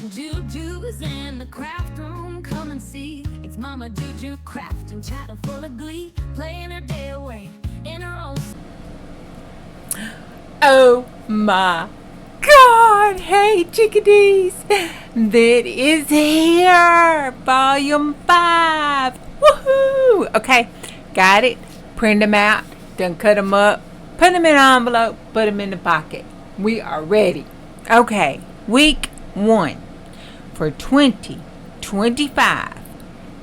Juju's in the craft room, come and see. It's Mama Juju crafting, chatting full of glee, playing her day away in her own. Oh my God! Hey chickadees, that is here, volume 5. Woohoo! Okay, got it. Print them out. Done cut them up. Put them in an envelope. Put them in the pocket. We are ready. Okay, week 1 for 2025.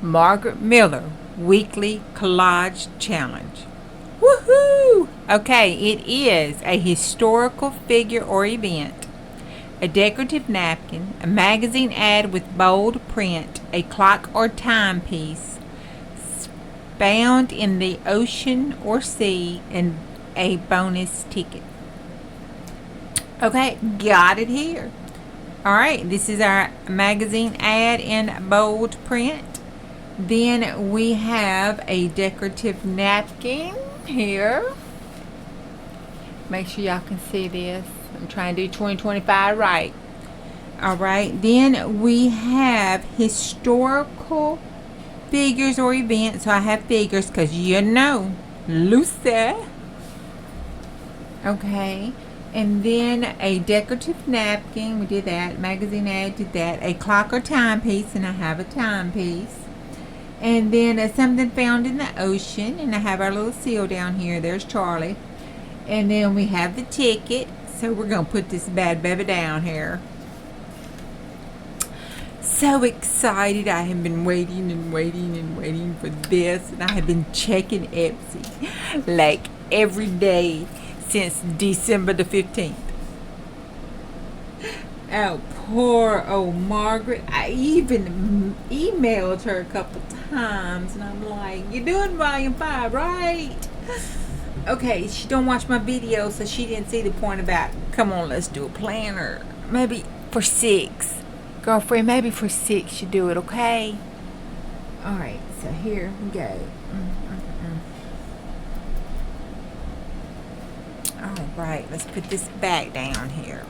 Margaret Miller Weekly Collage Challenge. Woohoo! Okay, it is a historical figure or event, a decorative napkin, a magazine ad with bold print, a clock or timepiece found in the ocean or sea, and a bonus ticket. Okay, got it here. Alright, this is our magazine ad in bold print. Then we have a decorative napkin here. Make sure y'all can see this. I'm trying to do 2025 right. Alright, then we have historical figures or events. So I have figures because you know, Lucy. Okay. And then a decorative napkin, we did that. Magazine ad, did that. A clock or timepiece, and I have a timepiece. And then something found in the ocean, and I have our little seal down here. There's Charlie. And then we have the ticket. So we're going to put this bad baby down here. So excited. I have been waiting and waiting and waiting for this. And I have been checking Etsy like every day since December the 15th. Oh, poor old Margaret. I even emailed her a couple times, and I'm like, you're doing volume 5, right? Okay, she don't watch my videos, so she didn't see the point about, come on, let's do a planner. Maybe for 6. Girlfriend, maybe for 6 you do it, okay? Alright, so here we go. Alright, let's put this back down here.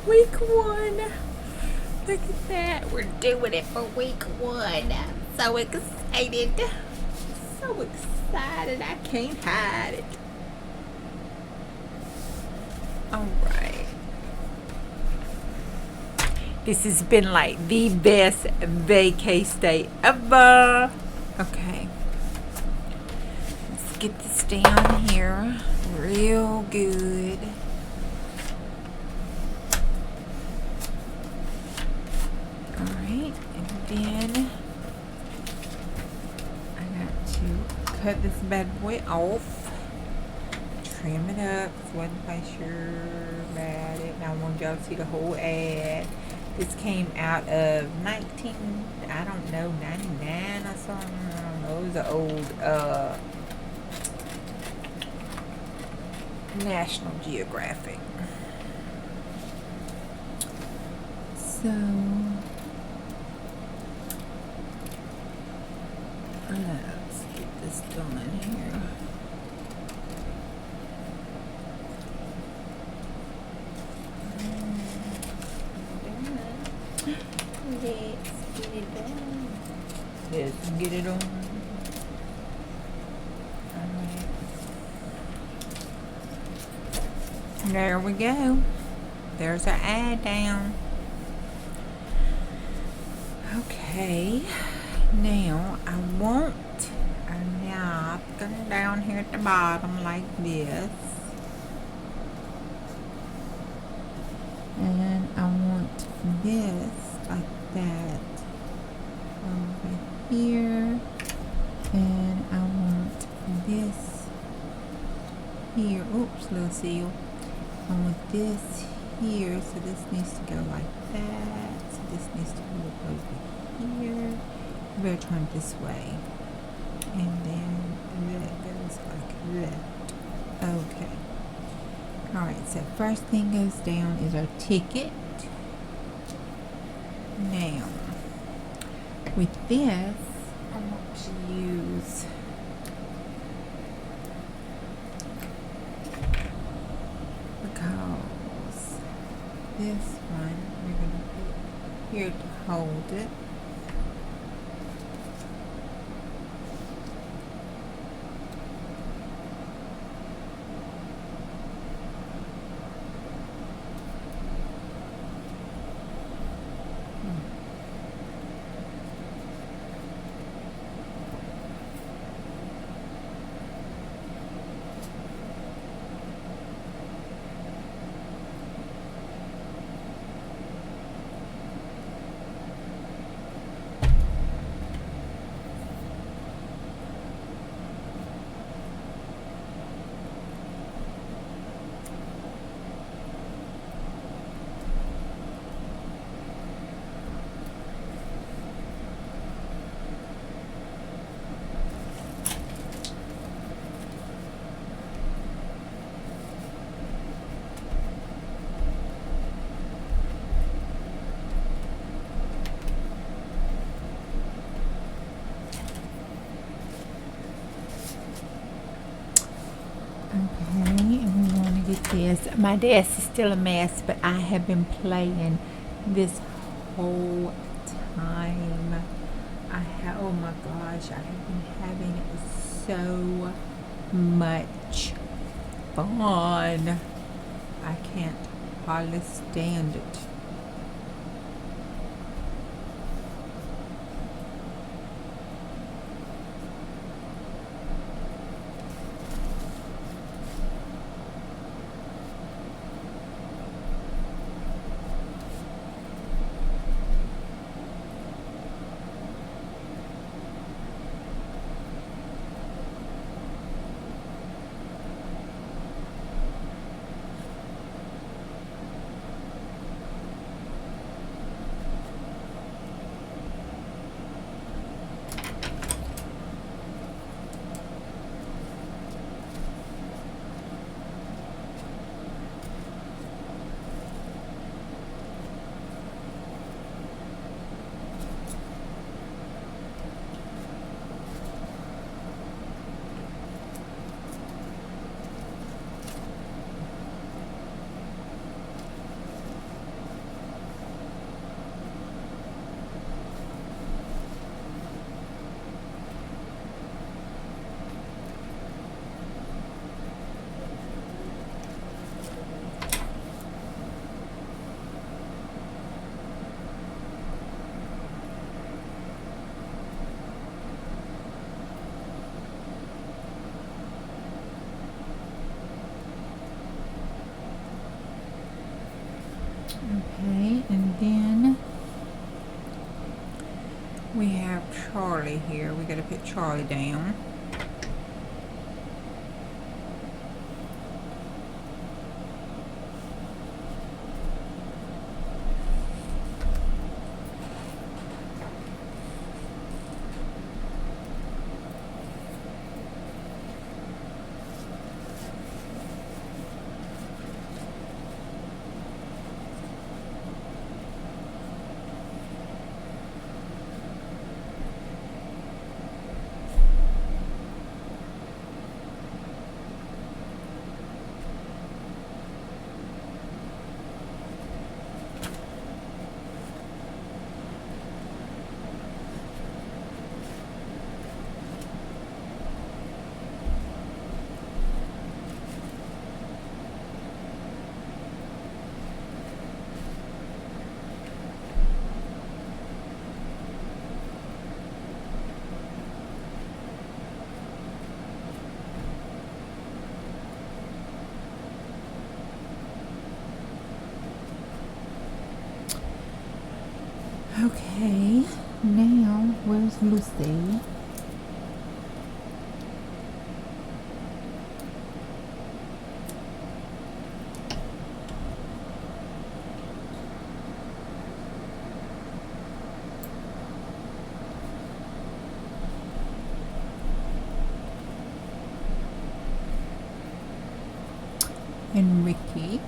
Week 1. Look at that. We're doing it for week 1. I'm so excited. So excited. I can't hide it. Alright. This has been like the best vacay stay ever. Okay. Let's get this down here real good. Alright, and then I got to cut this bad boy off. Trim it up, because I wasn't quite sure about it, and I wanted y'all to see the whole ad. This came out of 99 or something. I don't know. It was an old National Geographic. So let's get this done here. Let's get it on. Alright. There we go. There's our ad down. Okay. Now I want our napkin down here at the bottom like this. And I want this like that over here, and I want this here. Oops, little seal. I want this here, so this needs to go like that. So this needs to go over here. I better turn it this way, and then that goes like that. Okay. Alright, so first thing goes down is our ticket. Now, With this, I want to use because this one we're going to put here to hold it. Okay, and we want to get this. My desk is still a mess, but I have been playing this whole time. Oh my gosh, I have been having so much fun. I can't hardly stand it. Okay, and then we have Charlie here. We got to put Charlie down. Okay, now where's Lucy? And Ricky.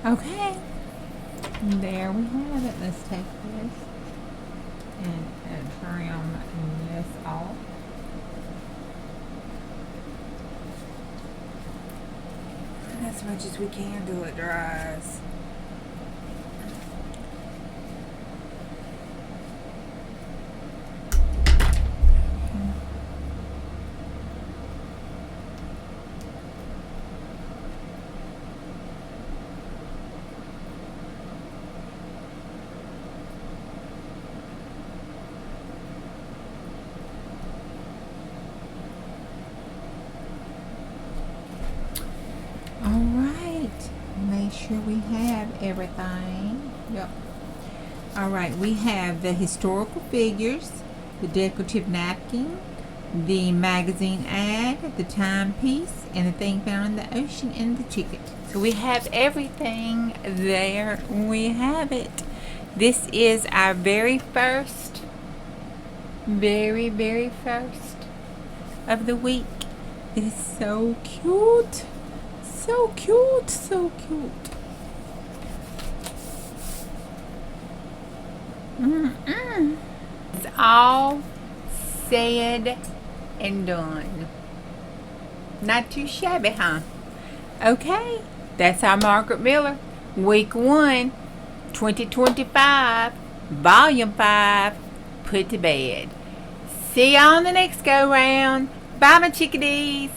Okay. There we have it. Let's take this and trim this off. As much as we can till it dries. Alright, make sure we have everything. Yep. Alright, we have the historical figures, the decorative napkin, the magazine ad, the timepiece, and the thing found in the ocean, and the ticket. So we have everything there. We have it. This is our very first of the week. It is so cute. So cute, so cute. It's all said and done. Not too shabby, huh? Okay, that's our Margaret Miller, Week 1, 2025, Volume 5, put to bed. See you on the next go round. Bye, my chickadees.